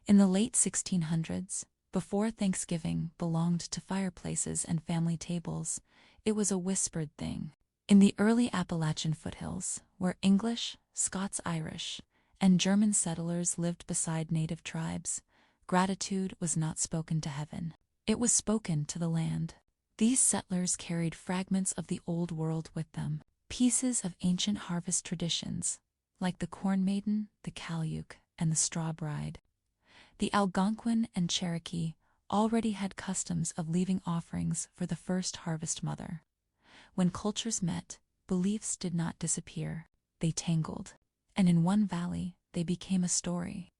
In the late 1600s, before Thanksgiving belonged to fireplaces and family tables, it was a whispered thing. In the early Appalachian foothills, where English, Scots-Irish, and German settlers lived beside native tribes, gratitude was not spoken to heaven. It was spoken to the land. These settlers carried fragments of the Old World with them, pieces of ancient harvest traditions, like the Corn Maiden, the Cayuk, and the Straw Bride. The Algonquin and Cherokee already had customs of leaving offerings for the first harvest mother. When cultures met, beliefs did not disappear, they tangled. And in one valley, they became a story.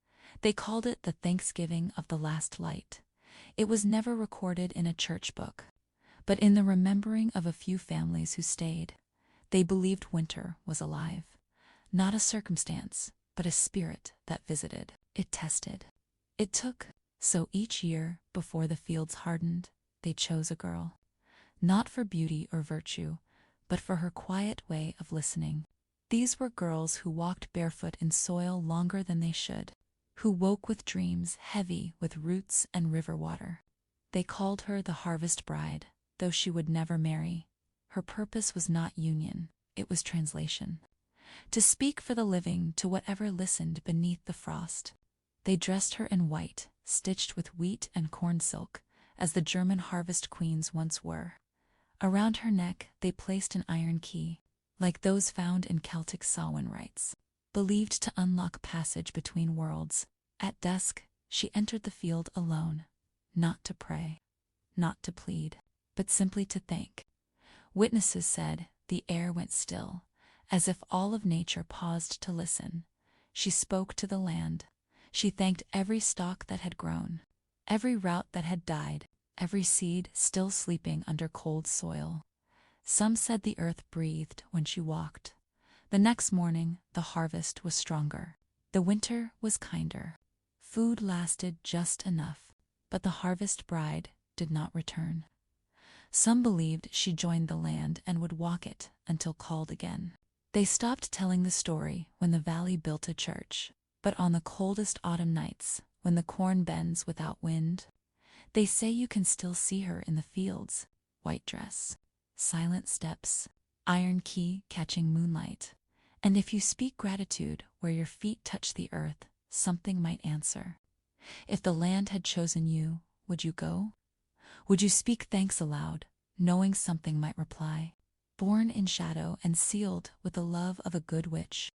They called it the Thanksgiving of the Last Light. It was never recorded in a church book, but in the remembering of a few families who stayed. They believed winter was alive. Not a circumstance, but a spirit that visited. It tested. It took. So each year, before the fields hardened, they chose a girl. Not for beauty or virtue, but for her quiet way of listening. These were girls who walked barefoot in soil longer than they should, who woke with dreams heavy with roots and river water. They called her the Harvest Bride, though she would never marry. Her purpose was not union, it was translation. To speak for the living to whatever listened beneath the frost. They dressed her in white, stitched with wheat and corn silk, as the German harvest queens once were. Around her neck they placed an iron key, like those found in Celtic Samhain rites, believed to unlock passage between worlds. At dusk, she entered the field alone, not to pray, not to plead, but simply to thank. Witnesses said the air went still, as if all of nature paused to listen. She spoke to the land. She thanked every stalk that had grown, every root that had died, every seed still sleeping under cold soil. Some said the earth breathed when she walked. The next morning, the harvest was stronger. The winter was kinder. Food lasted just enough, but the Harvest Bride did not return. Some believed she joined the land and would walk it until called again. They stopped telling the story when the valley built a church, but on the coldest autumn nights, when the corn bends without wind, they say you can still see her in the fields, white dress, silent steps, iron key catching moonlight. And if you speak gratitude where your feet touch the earth, something might answer. If the land had chosen you, would you go? Would you speak thanks aloud, knowing something might reply? Born in shadow and sealed with the love of a good witch,